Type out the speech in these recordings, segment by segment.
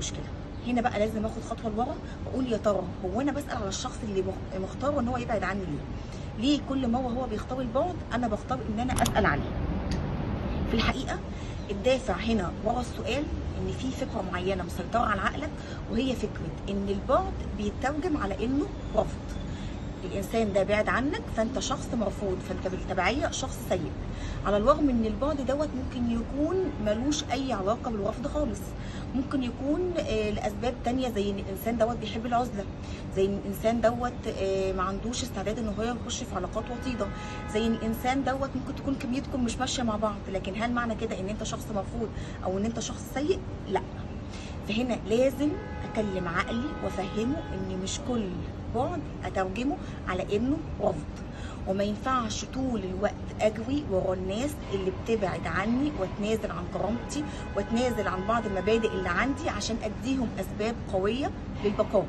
المشكله. هنا بقى لازم اخد خطوه لورا واقول يا ترى هو انا بسال على الشخص اللي مختاره ان هو يبعد عني ليه؟ ليه كل ما هو بيختار البعد انا بختار ان انا اسال عليه؟ في الحقيقه الدافع هنا ورا السؤال ان في فكره معينه مسيطره على عقلك، وهي فكره ان البعد بيترجم على انه رفض. الانسان ده بعد عنك فانت شخص مرفوض، فانت بالتبعيه شخص سيء، على الرغم ان البعد دوت ممكن يكون ملوش اي علاقه بالرفض خالص. ممكن يكون لاسباب تانية، زي ان الانسان دوت بيحب العزله، زي ان الانسان دوت ما عندوش استعداد ان هو يخش في علاقات وطيده، زي ان الانسان دوت ممكن تكون كميتكم مش ماشيه مع بعض. لكن هل معنى كده ان انت شخص مرفوض او ان انت شخص سيء؟ لا. فهنا لازم اكلم عقلي وافهمه ان مش كل بعد اترجمه على انه رفض، وما ينفعش طول الوقت اجري ورا الناس اللي بتبعد عني واتنازل عن كرامتي واتنازل عن بعض المبادئ اللي عندي عشان اديهم اسباب قويه للبقاء.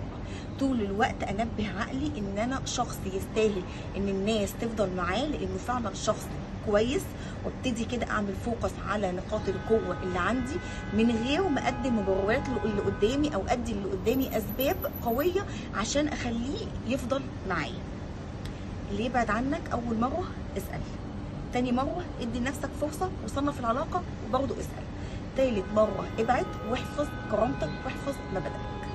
طول الوقت انبه عقلي ان انا شخص يستاهل ان الناس تفضل معاه لانه فعلا شخص كويس، وابتدي كده اعمل فوكس على نقاط القوه اللي عندي من غير ما اقدم مبررات اللي قدامي او ادي اللي قدامي اسباب قويه عشان اخليه يفضل معايا. اللي يبعد عنك اول مره اسال، تاني مره ادي لنفسك فرصه وصنف العلاقه وبرضه اسال، تالت مره ابعد واحفظ كرامتك واحفظ مبادئك.